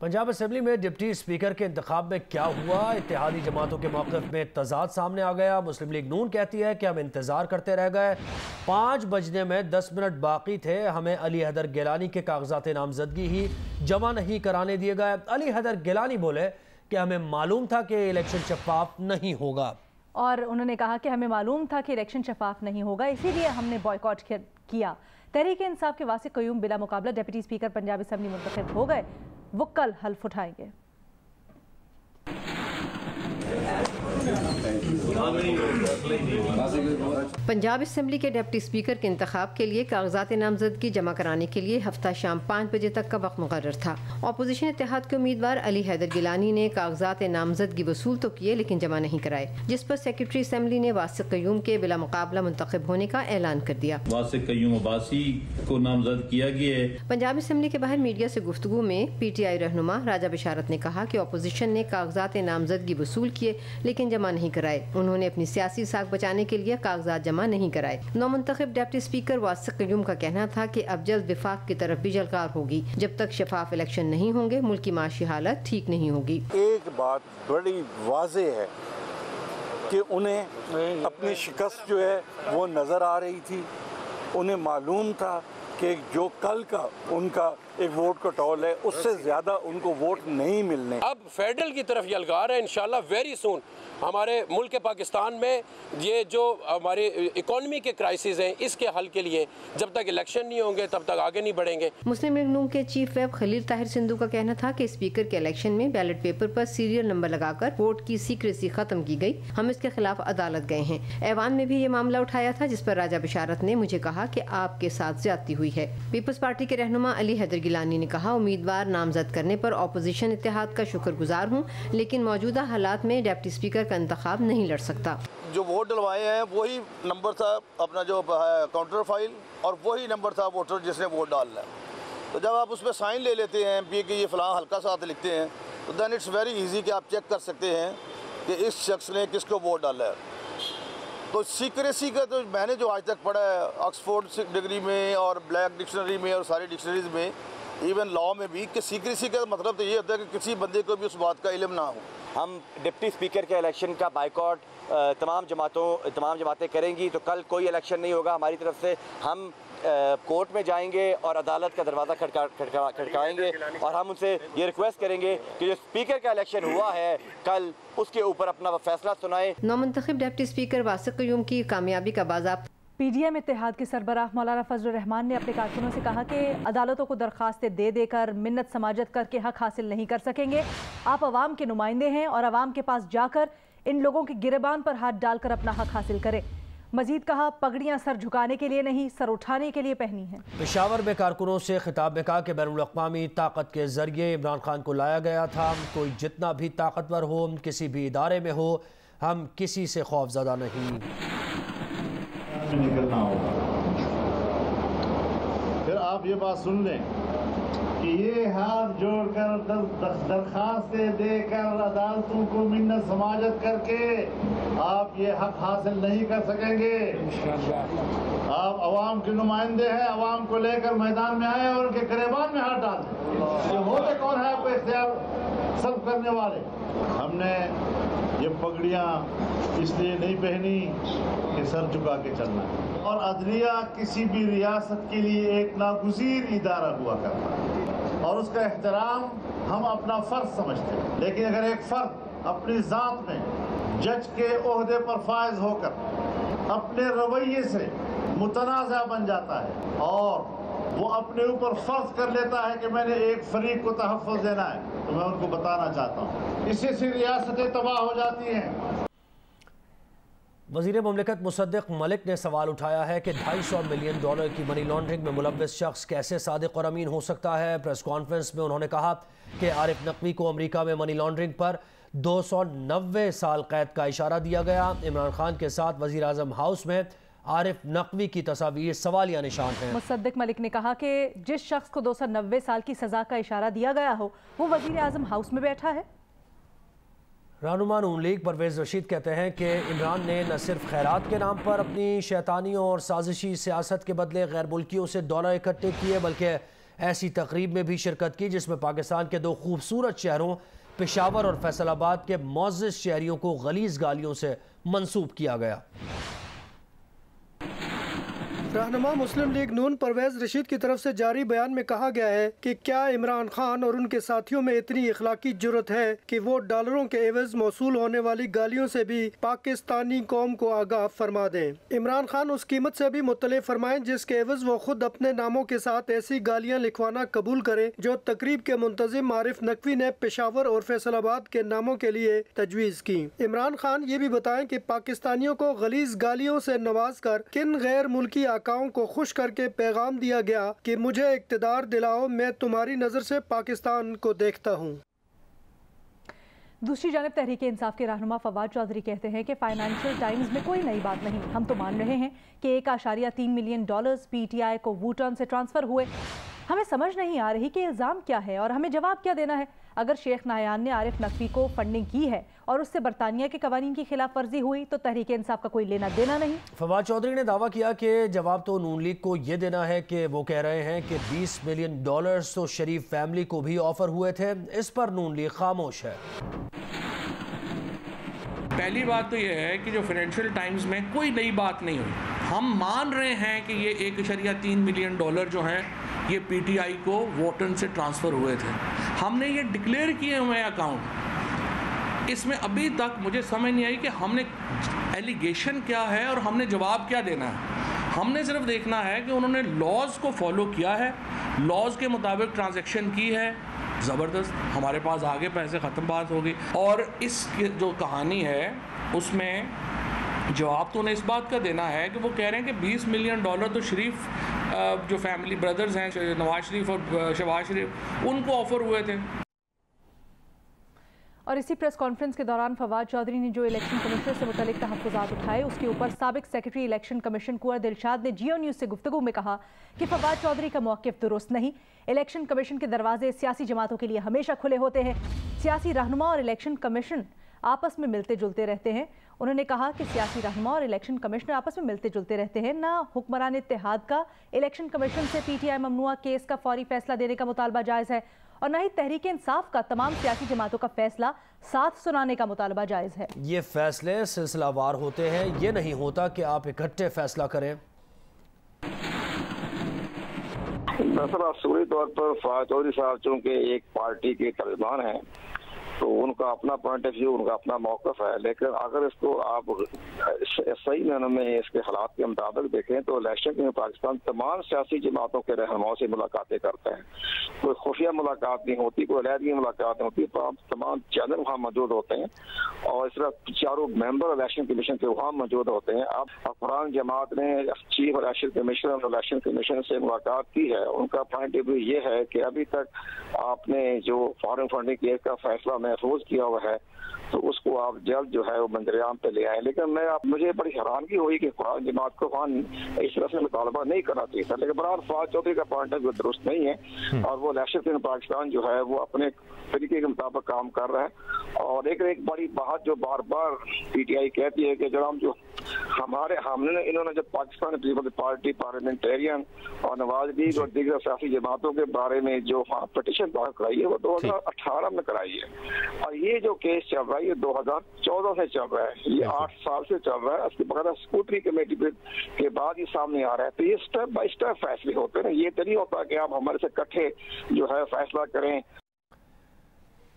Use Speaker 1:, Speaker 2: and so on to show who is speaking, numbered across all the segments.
Speaker 1: Punjab assembly میں deputy speaker کے انتخاب میں کیا ہوا؟ اتحادی جماعتوں کے موقف میں تضاد سامنے آ گیا۔ مسلم لیگ نون کہتی ہے کہ ہم انتظار کرتے رہ گئے، 5 بجنے میں 10 منٹ باقی تھے، ہمیں علی حیدر گیلانی کے کاغذات نامزدگی ہی جمع نہیں کرانے دیے گئے۔ علی حیدر گیلانی بولے کہ ہمیں معلوم تھا کہ الیکشن شفاف نہیں ہوگا،
Speaker 2: اور انہوں نے کہا کہ ہمیں معلوم تھا کہ الیکشن شفاف نہیں ہوگا، اسی لیے ہم نے بائیکاٹ کیا۔ تحریک انصاف کے واسق قیوم بلا مقابلہ ڈپٹی اسپیکر پنجاب اسمبلی منتخب ہو گئے، وہ کل حلف اٹھائیں گے۔
Speaker 3: پنجاب اسمبلی کے ڈپٹی اسپیکر کے انتخاب کے لیے کاغذات نامزدگی جمع کرانے کے لیے ہفتہ شام 5 بجے تک کا وقت مقرر تھا۔ اپوزیشن اتحاد کے امیدوار علی حیدر گیلانی نے کاغذات نامزدگی وصول تو کیے لیکن جمع نہیں کرائے، جس پر سیکرٹری اسمبلی نے واسق قیوم کے بلا مقابلہ منتخب ہونے کا اعلان کر دیا۔
Speaker 4: واسق قیوم عباسی کو نامزد کیا گیا ہے۔
Speaker 3: پنجاب اسمبلی کے باہر میڈیا سے گفتگو میں پی ٹی آئی رہنما راجہ بشارت نے کہا کہ اپوزیشن نے کاغذات نامزدگی وصول کیے لیکن جمع نہیں کرائے، انہوں نے اپنی سیاسی ساکھ بچانے کے لیے کاغذات جمع نہیں کرائے۔ نومنتخب ڈپٹی اسپیکر واسق قیوم کا کہنا تھا کہ اب جلد وفاق کی طرف بھی جلکار ہوگی، جب تک شفاف الیکشن نہیں ہوں گے ملک کی معاشی حالت ٹھیک نہیں ہوگی۔
Speaker 5: ایک بات بڑی واضح ہے کہ انہیں اپنی شکست جو ہے وہ نظر آ رہی تھی، انہیں معلوم تھا کہ جو کل کا ان کا ایک ووٹ کا ٹول ہے اس سے زیادہ ان کو ووٹ نہیں ملنے۔
Speaker 6: اب فیڈرل کی طرف یلغار ہے، انشاءاللہ ویری سون ہمارے ملک پاکستان میں یہ جو ہماری اکانومی کے کرائسس ہیں اس کے حل کے لیے جب تک الیکشن نہیں ہوں گے تب تک آگے نہیں بڑھیں گے۔
Speaker 3: مسلم لیگ نون کے چیف ویب خلیل طاہر سندھو کا کہنا تھا کہ اسپیکر کے الیکشن میں بیلٹ پیپر پر سیریل نمبر لگا کر ووٹ کی سیکریسی ختم کی گئی، ہم اس کے خلاف عدالت گئے ہیں۔ ایوان میں بھی یہ معاملہ اٹھایا تھا جس پر راجہ بشارت نے مجھے کہا کہ آپ کے ساتھ زیادتی ہوئی ہے۔ پیپلز پارٹی کے رہنما علی حیدر گیلانی نے کہا امیدوار نامزد کرنے پر اپوزیشن اتحاد کا شکر گزار ہوں، لیکن موجودہ حالات میں ڈپٹی اسپیکر کا انتخاب نہیں لڑ سکتا۔
Speaker 7: جو ووٹ ڈلوائے ہیں وہی نمبر تھا اپنا جو کاؤنٹر فائل، اور وہی نمبر تھا ووٹر جس نے ووٹ ڈالنا ہے، تو جب آپ اس پہ سائن لے لیتے ہیں پی کہ یہ فلاں ہلکا ساتھ لکھتے ہیں تو دین اٹس ویری ایزی کہ آپ چیک کر سکتے ہیں کہ اس شخص نے کس کو ووٹ ڈالا ہے۔ تو سیکریسی کا تو میں نے جو آج تک پڑھا ہے آکسفورڈ ڈگری میں اور بلیک ڈکشنری میں اور ساری ڈکشنریز میں، ایون لاء میں بھی، کہ سیکریسی کا مطلب تو یہ ہوتا ہے کہ کسی بندے کو بھی اس بات کا علم نہ ہو۔
Speaker 8: ہم ڈپٹی اسپیکر کے الیکشن کا بائیکاٹ تمام جماعتیں کریں گی، تو کل کوئی الیکشن نہیں ہوگا ہماری طرف سے۔ ہم کورٹ میں جائیں گے اور عدالت کا دروازہ کھٹکائیں گے اور ہم ان سے یہ ریکویسٹ کریں گے کہ جو اسپیکر کا الیکشن ہوا ہے کل اس کے اوپر اپنا فیصلہ سنائیں۔
Speaker 3: نومنتخب ڈپٹی اسپیکر واسق قیوم کی کامیابی کا باضابطہ
Speaker 2: پی ڈی ایم اتحاد کے سربراہ مولانا فضل الرحمان نے اپنے کارکنوں سے کہا کہ عدالتوں کو درخواستیں دے کر منت سماجت کر کے حق حاصل نہیں کر سکیں گے، آپ عوام کے نمائندے ہیں اور عوام کے پاس جا کر ان لوگوں کے گریبان پر ہاتھ ڈال کر اپنا حق حاصل کریں۔ مزید کہا پگڑیاں سر جھکانے کے لیے نہیں، سر اٹھانے کے لیے پہنی ہیں۔
Speaker 1: پشاور میں کارکنوں سے خطاب میں کہا کہ بین الاقوامی طاقت کے ذریعے عمران خان کو لایا گیا تھا، کوئی جتنا بھی طاقتور ہو، کسی بھی ادارے میں ہو، ہم کسی سے خوف زدہ نہیں۔
Speaker 9: نکلنا ہوگا۔ پھر آپ یہ بات سن لیں کہ یہ ہاتھ جوڑ کر درخواستیں دے کر عدالتوں کو منت سماجت کر کے آپ یہ حق حاصل نہیں کر سکیں گے۔ آپ عوام کے نمائندے ہیں، عوام کو لے کر میدان میں آئے اور ان کے گریبان میں ہاتھ ڈال دیں۔ یہ ہوتے کون ہے آپ کو اختیار سلب کرنے والے؟ ہم نے یہ پگڑیاں اس لیے نہیں پہنی کہ سر جھکا کے چلنا ہے، اور عدلیہ کسی بھی ریاست کے لیے ایک ناگزیر ادارہ ہوا کرتا ہے اور اس کا احترام ہم اپنا فرض سمجھتے ہیں، لیکن اگر ایک فرد اپنی ذات میں جج کے عہدے پر فائز ہو کر اپنے رویے سے متنازع بن جاتا ہے اور وہ اپنے اوپر فرض کر لیتا ہے کہ میں نے ایک فریق کو تحفظ دینا ہے، تو میں ان کو بتانا چاہتا ہوں اس سے ریاستیں تباہ ہو جاتی ہیں۔
Speaker 1: وزیر مملکت مصدق ملک نے سوال اٹھایا ہے کہ $250 ملین کی منی لانڈرنگ میں ملوث شخص کیسے صادق اور امین ہو سکتا ہے۔ پریس کانفرنس میں انہوں نے کہا کہ عارف نقوی کو امریکہ میں منی لانڈرنگ پر 290 سال قید کا اشارہ دیا گیا۔ عمران خان کے ساتھ وزیر اعظم ہاؤس میں عارف نقوی کی تصاویر سوالیہ نشان ہیں۔
Speaker 2: مصدق ملک نے کہا کہ جس شخص کو 290 سال کی سزا کا اشارہ دیا گیا ہو وہ وزیر اعظم ہاؤس میں بیٹھا ہے۔
Speaker 1: رہنما نون لیگ پرویز رشید کہتے ہیں کہ عمران نے نہ صرف خیرات کے نام پر اپنی شیطانیوں اور سازشی سیاست کے بدلے غیر ملکیوں سے ڈالر اکٹھے کیے، بلکہ ایسی تقریب میں بھی شرکت کی جس میں پاکستان کے 2 خوبصورت شہروں پشاور اور فیصل آباد کے معزز شہریوں کو غلیظ گالیوں سے منسوب کیا گیا۔
Speaker 10: رہنما مسلم لیگ نون پرویز رشید کی طرف سے جاری بیان میں کہا گیا ہے کہ کیا عمران خان اور ان کے ساتھیوں میں اتنی اخلاقی جرت ہے کہ وہ ڈالروں کے عوض موصول ہونے والی گالیوں سے بھی پاکستانی قوم کو آگاہ فرما دیں۔ عمران خان اس قیمت سے بھی مطلع فرمائیں جس کے عوض وہ خود اپنے ناموں کے ساتھ ایسی گالیاں لکھوانا قبول کریں جو تقریب کے منتظم عارف نقوی نے پشاور اور فیصل آباد کے ناموں کے لیے تجویز کی۔ عمران خان یہ بھی بتائیں کہ پاکستانیوں کو غلیظ گالیوں سے نواز کر کن غیر ملکی آقاؤں کو خوش کر کے پیغام دیا گیا کہ مجھے اقتدار دلاؤ، میں تمہاری نظر سے پاکستان کو دیکھتا ہوں۔
Speaker 2: دوسری جانب تحریک انصاف کے رہنما فواد چودھری کہتے ہیں کہ فائنینشل ٹائمز میں کوئی نئی بات نہیں، ہم تو مان رہے ہیں کہ $1.3 ملین پی ٹی آئی کو ووٹرن سے ٹرانسفر ہوئے، ہمیں سمجھ نہیں آ رہی کہ الزام کیا ہے اور ہمیں جواب کیا دینا ہے۔ اگر شیخ نایان نے عارف نقوی کو فنڈنگ کی ہے اور اس سے برطانیہ کے قوانین کی خلاف ورزی ہوئی تو تحریک انصاف کا کوئی لینا دینا نہیں۔
Speaker 1: فواد چودھری نے دعویٰ کیا کہ جواب تو نون لیگ کو یہ دینا ہے کہ وہ کہہ رہے ہیں کہ $20 ملین تو شریف فیملی کو بھی آفر ہوئے تھے، اس پر نون لیگ خاموش ہے۔
Speaker 11: پہلی بات تو یہ ہے کہ جو فائنینشیل ٹائمز میں کوئی نئی بات نہیں ہوئی، ہم مان رہے ہیں کہ یہ $1.3 ملین جو ہیں یہ پی ٹی آئی کو ووٹن سے ٹرانسفر ہوئے تھے، ہم نے یہ ڈکلیئر کیے ہوئے اکاؤنٹ۔ اس میں ابھی تک مجھے سمجھ نہیں آئی کہ ہم نے ایلیگیشن کیا ہے اور ہم نے جواب کیا دینا ہے۔ ہم نے صرف دیکھنا ہے کہ انہوں نے لاز کو فالو کیا ہے، لاز کے مطابق ٹرانزیکشن کی ہے، زبردست، ہمارے پاس آگے پیسے ختم بات ہوگی۔ اور اس جو کہانی ہے اس میں جواب تو انہیں اس بات کا دینا ہے کہ وہ کہہ رہے ہیں کہ $20 ملین تو شریف جو فیملی بردرز ہیں نواز شریف اور شہباز شریف ان کو آفر ہوئے تھے۔
Speaker 2: اور اسی پریس کانفرنس کے دوران فواد چودھری نے جو الیکشن کمشنر سے متعلق تحفظات اٹھائے اس کے اوپر سابق سیکرٹری الیکشن کمیشن کنور دلشاد نے جیو نیوز سے گفتگو میں کہا کہ فواد چودھری کا موقف درست نہیں، الیکشن کمیشن کے دروازے سیاسی جماعتوں کے لیے ہمیشہ کھلے ہوتے ہیں، سیاسی رہنما اور الیکشن کمیشن آپس میں ملتے جلتے رہتے ہیں۔ انہوں نے کہا کہ سیاسی رہنما اور الیکشن کمشنر آپس میں ملتے جلتے رہتے ہیں، نہ حکمران اتحاد کا الیکشن کمیشن سے پی ٹی آئی ممنوعہ کیس کا فوری فیصلہ دینے کا مطالبہ جائز ہے اور نہ ہی تحریک انصاف کا تمام سیاسی جماعتوں کا فیصلہ ساتھ سنانے کا مطالبہ جائز ہے۔ یہ
Speaker 1: فیصلے سلسلہ وار ہوتے ہیں، یہ نہیں ہوتا کہ آپ اکٹھے فیصلہ کریں۔
Speaker 12: دراصل اصولی طور پر فواد چودھری صاحب چونکہ ایک پارٹی کے ترجمان ہیں تو ان کا اپنا پوائنٹ آف ویو، ان کا اپنا موقف ہے، لیکن اگر اس کو آپ صحیح معنوں میں اس کے حالات کے مطابق دیکھیں تو الیکشن میں پاکستان تمام سیاسی جماعتوں کے رہنماؤں سے ملاقاتیں کرتا ہے، کوئی خفیہ ملاقات نہیں ہوتی، کوئی علیحدگی ملاقات نہیں ہوتی، تمام چینل وہاں موجود ہوتے ہیں اور اس طرح چاروں ممبر الیکشن کمیشن کے وہاں موجود ہوتے ہیں۔ اب افران جماعت نے چیف الیکشن کمیشنر اور الیکشن کمیشن سے ملاقات کی ہے، ان کا پوائنٹ آف ویو یہ ہے کہ ابھی تک آپ نے جو فارن فنڈنگ کیس کا فیصلہ محفوظ کیا ہوا ہے تو اس کو آپ جلد جو ہے وہ منظر عام پہ لے آئیں۔ لیکن مجھے بڑی حیرانگی ہوئی کہ قرآن جماعت کو وہاں اس طرح سے مطالبہ نہیں کرنا چاہیے تھا، لیکن برحال فواد چودھری کا پوائنٹ ہے جو درست نہیں ہے اور وہ الیکشن پاکستان جو ہے وہ اپنے طریقے کے مطابق کام کر رہا ہے۔ اور ایک بڑی بات جو بار بار پی ٹی آئی کہتی ہے کہ جناب جو انہوں نے جب پاکستان پیپلز پارٹی پارلیمنٹیرین اور نواز لیگ اور دیگر سیاسی جماعتوں کے بارے میں جو پٹیشن داخل کرائی ہے وہ 2018 میں کرائی ہے اور یہ جو کیس چل رہا ہے یہ 2014 سے چل رہا ہے، یہ 8 سال سے چل رہا ہے، اس کے بغیر اسکوٹری کمیٹی کے بعد یہ سامنے آ رہا ہے۔ تو یہ اسٹیپ بائی اسٹیپ فیصلے ہوتے ہیں، یہ تو نہیں ہوتا کہ آپ ہمارے سے اکٹھے جو ہے فیصلہ کریں۔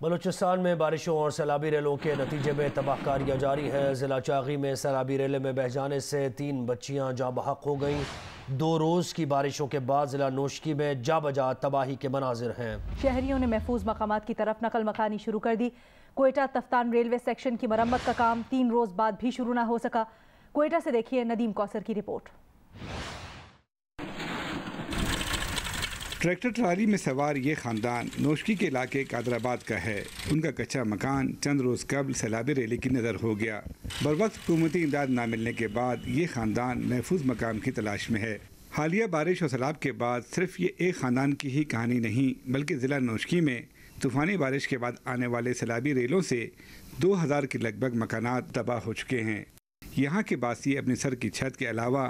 Speaker 1: بلوچستان میں بارشوں اور سیلابی ریلوں کے نتیجے میں تباہ کاریاں جاری ہیں۔ ضلع چاغی میں سیلابی ریلے میں بہہ جانے سے 3 بچیاں جاں بحق ہو گئیں۔ 2 روز کی بارشوں کے بعد ضلع نوشکی میں جا بجا تباہی کے مناظر ہیں۔
Speaker 2: شہریوں نے محفوظ مقامات کی طرف نقل مکانی شروع کر دی۔ کوئٹہ تفتان ریلوے سیکشن کی مرمت کا کام 3 روز بعد بھی شروع نہ ہو سکا۔ کوئٹہ سے دیکھیے ندیم کوثر کی رپورٹ۔
Speaker 13: ٹریکٹر ٹرالی میں سوار یہ خاندان نوشکی کے علاقے قادر آباد کا ہے۔ ان کا کچا مکان چند روز قبل سیلابی ریلی کی نظر ہو گیا۔ بروقت حکومتی امداد نہ ملنے کے بعد یہ خاندان محفوظ مقام کی تلاش میں ہے۔ حالیہ بارش اور سیلاب کے بعد صرف یہ ایک خاندان کی ہی کہانی نہیں بلکہ ضلع نوشکی میں طوفانی بارش کے بعد آنے والے سیلابی ریلوں سے 2000 کے لگ بھگ مکانات تباہ ہو چکے ہیں۔ یہاں کے باسی اپنی سر کی چھت کے علاوہ